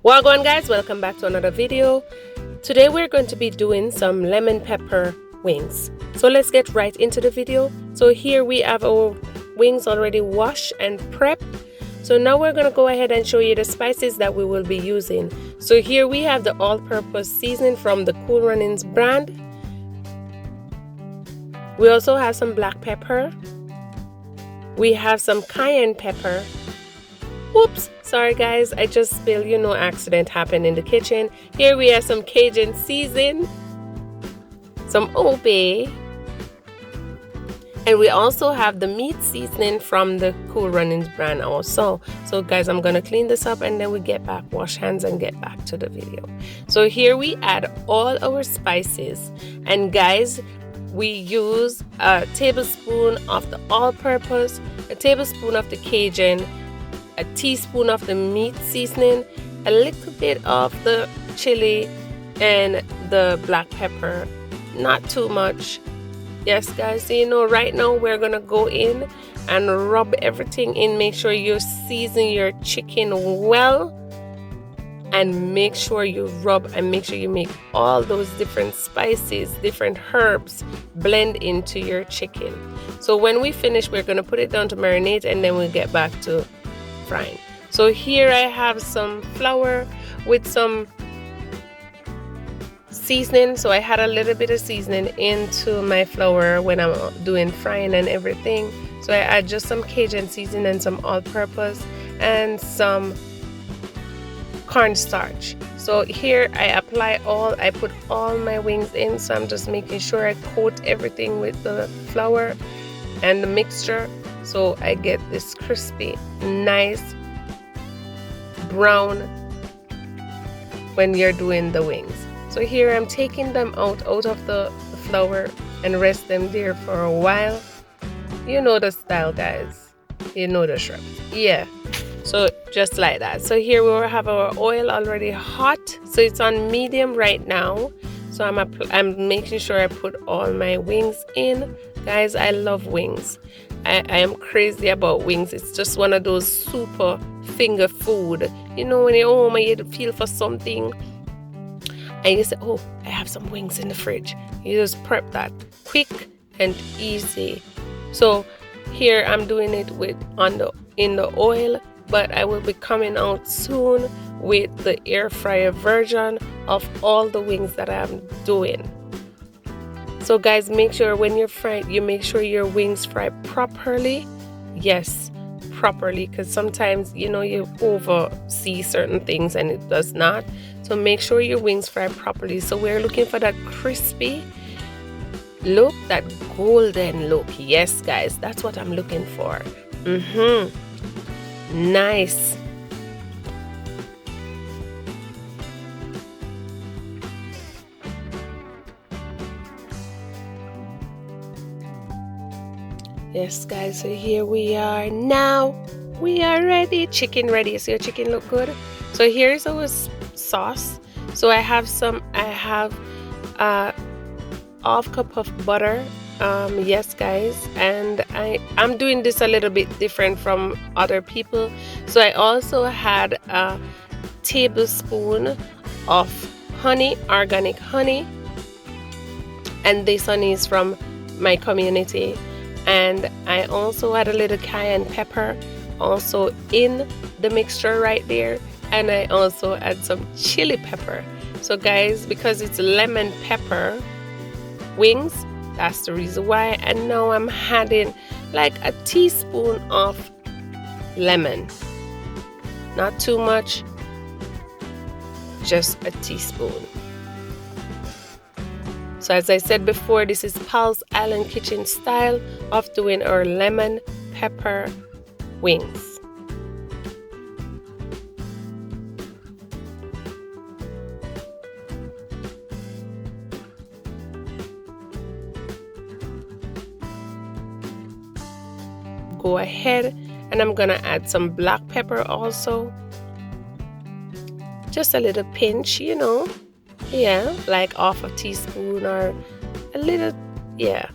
Wagwan guys, welcome back to another video. Today we're going to be doing some lemon pepper wings. So let's get right into the video. So here we have our wings already washed and prepped. So now we're going to go ahead and show you the spices that we will be using. So here we have the all-purpose seasoning from the Cool Runnings brand. We also have some black pepper. We have some cayenne pepper. Whoops, sorry guys, I just spilled, accident happened in the kitchen. Here we have some Cajun seasoning, some Old Bay, and we also have the meat seasoning from the Cool Runnings brand also. So guys, I'm gonna clean this up and then we get back, wash hands and get back to the video. So here we add all our spices, and guys, we use a tablespoon of the all-purpose, a tablespoon of the Cajun, a teaspoon of the meat seasoning, a little bit of the chili, and the black pepper. Not too much. Yes guys, so right now we're gonna go in and rub everything in. Make sure you season your chicken well, and make sure you rub and make sure you make all those different spices, different herbs blend into your chicken. So when we finish, we're gonna put it down to marinate and then we'll get back to frying. So here I have some flour with some seasoning. So I had a little bit of seasoning into my flour when I'm doing frying and everything. So I add just some Cajun seasoning and some all-purpose and some cornstarch. So here I put all my wings in. So I'm just making sure I coat everything with the flour and the mixture, so I get this crispy, nice brown when you're doing the wings. So here I'm taking them out of the flour and rest them there for a while. You know the style guys, you know the shrimp. Yeah, so just like that. So here we have our oil already hot, so it's on medium right now. So I'm making sure I put all my wings in. Guys, I love wings. I am crazy about wings. It's just one of those super finger food. When you're home and you feel for something and you say, oh, I have some wings in the fridge. You just prep that quick and easy. So here I'm doing it in the oil, but I will be coming out soon with the air fryer version of all the wings that I'm doing. So guys, make sure when you're frying, you make sure your wings fry properly. Yes, properly, because sometimes you oversee certain things and it does not. So make sure your wings fry properly. So we're looking for that crispy look, that golden look. Yes guys, that's what I'm looking for. Nice. Yes guys, so here we are now. We are ready. Chicken ready. So your chicken look good. So here's our sauce. So I have a half cup of butter. Yes guys, and I'm doing this a little bit different from other people. So I also had a tablespoon of honey, organic honey, and this honey is from my community. And I also had a little cayenne pepper also in the mixture right there, and I also add some chili pepper. So guys, because it's lemon pepper wings, that's the reason why. And now I'm adding like a teaspoon of lemon, not too much, just a teaspoon. So as I said before, this is Paul's Island Kitchen style of doing our lemon pepper wings. Go ahead, and I'm gonna add some black pepper also. Just a little pinch, yeah, like half a teaspoon or a little, yeah,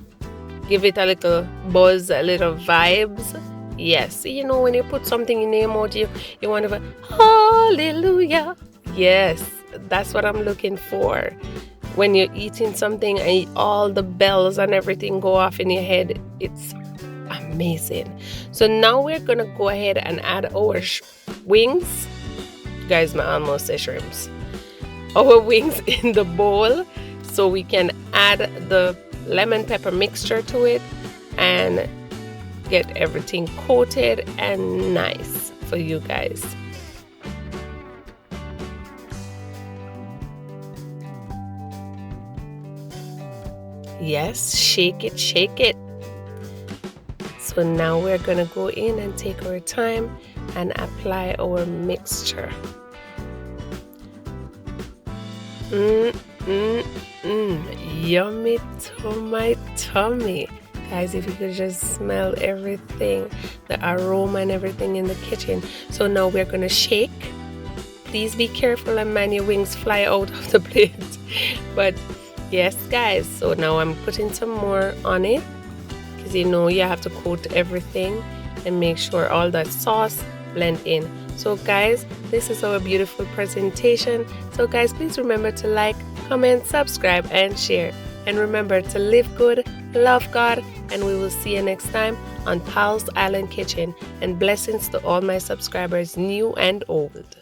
give it a little buzz, a little vibes. Yes, when you put something in your mouth, you want to go hallelujah. Yes, that's what I'm looking for. When you're eating something and all the bells and everything go off in your head, it's amazing. So now we're gonna go ahead and add our wings. You guys might almost say shrimps. Our wings in the bowl so we can add the lemon pepper mixture to it and get everything coated and nice for you guys. Yes, shake it, shake it. So now we're gonna go in and take our time and apply our mixture. Yummy to my tummy. Guys, if you could just smell everything, the aroma and everything in the kitchen. So now we're gonna shake. Please be careful and man, your wings fly out of the plate. But yes, guys, so now I'm putting some more on it because you know you have to coat everything and make sure all that sauce blend in. So guys, this is our beautiful presentation. So guys, please remember to like, comment, subscribe, and share. And remember to live good, love God, and we will see you next time on Pal's Island Kitchen. And blessings to all my subscribers, new and old.